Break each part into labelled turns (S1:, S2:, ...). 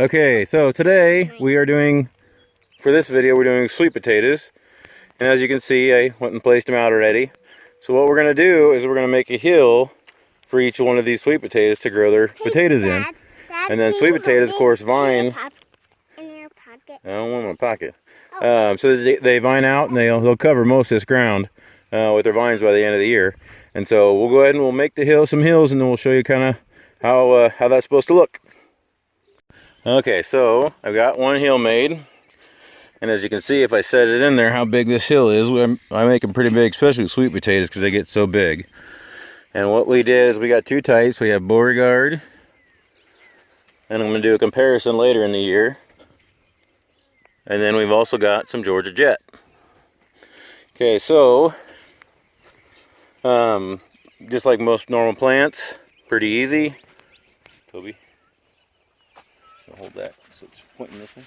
S1: Okay, so today we are doing, for this video, we're doing sweet potatoes. And as you can see, I went and placed them out already. So what we're going to do is we're going to make a hill for each one of these sweet potatoes to grow their potatoes in. And then sweet potatoes, of course, vine.
S2: In your pocket.
S1: I don't want my pocket. So they vine out and they'll cover most of this ground with their vines by the end of the year. And so we'll go ahead and we'll make the hill, some hills, and then we'll show you kind of how that's supposed to look. Okay, so I've got one hill made, and as you can see, if I set it in there, how big this hill is, I make them pretty big, especially with sweet potatoes because they get so big. And what we did is we got two types. We have Beauregard, and I'm going to do a comparison later in the year. And then we've also got some Georgia Jet. Okay, so just like most normal plants, pretty easy. Toby, hold that so it's pointing this way.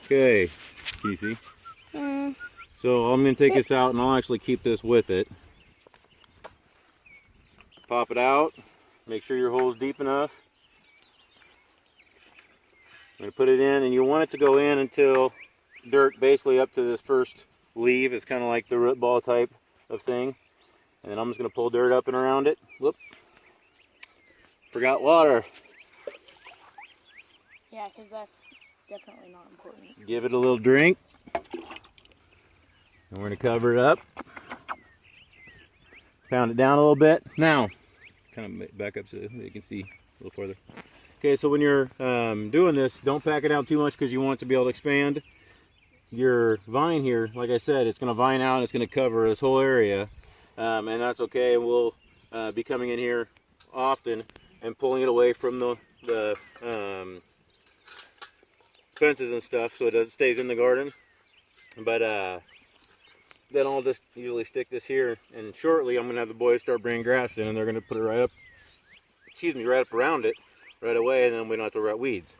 S1: Okay, can you see? So I'm going to take this out and I'll actually keep this with it. Pop it out. Make sure your hole's deep enough. I'm going to put it in, and you want it to go in until dirt basically up to this first leaf. It's kind of like the root ball type of thing. And then I'm just going to pull dirt up and around it. Whoop. Forgot water.
S2: Yeah, because that's definitely not important.
S1: Give it a little drink. And we're going to cover it up. Pound it down a little bit. Now, kind of back up so you can see a little further. Okay, so when you're doing this, don't pack it out too much because you want it to be able to expand. Your vine here, like I said, it's going to vine out and it's going to cover this whole area. And that's okay. We'll be coming in here often and pulling it away from the fences and stuff so it stays in the garden. But then I'll just usually stick this here, and shortly I'm going to have the boys start bringing grass in, and they're going to put it right up, right up around it right away, and then we don't have to worry about weeds.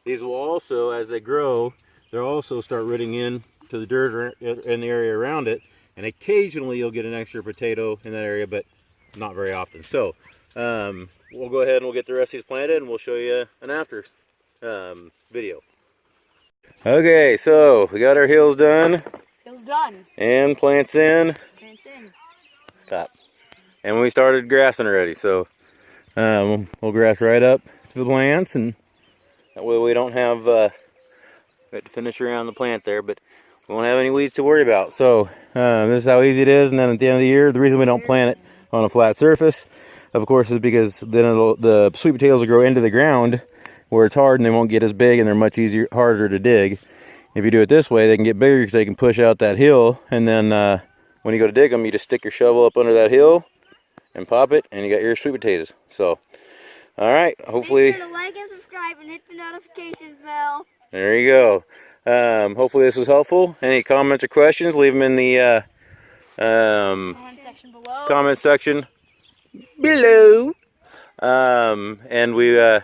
S1: These will also, as they grow, they'll also start rooting in to the dirt in the area around it, and occasionally you'll get an extra potato in that area, but not very often. So we'll go ahead and we'll get the rest of these planted, and we'll show you an after video. Okay, so we got our hills done.
S2: Hills done.
S1: And plants in.
S2: Plants in.
S1: Top. And we started grassing already, so we'll grass right up to the plants, and that way we don't have, we have to finish around the plant there, but we won't have any weeds to worry about. So this is how easy it is, and then at the end of the year, the reason we don't plant it on a flat surface, of course, is because then the sweet potatoes will grow into the ground where it's hard and they won't get as big, and they're much harder to dig. If you do it this way, they can get bigger because they can push out that hill, and then when you go to dig them, you just stick your shovel up under that hill and pop it, and you got your sweet potatoes. So, all right, hopefully.
S2: Make sure to like and subscribe and hit the notifications bell.
S1: There you go. Hopefully this was helpful. Any comments or questions, leave them in the comment section below. And we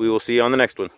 S1: will see you on the next one.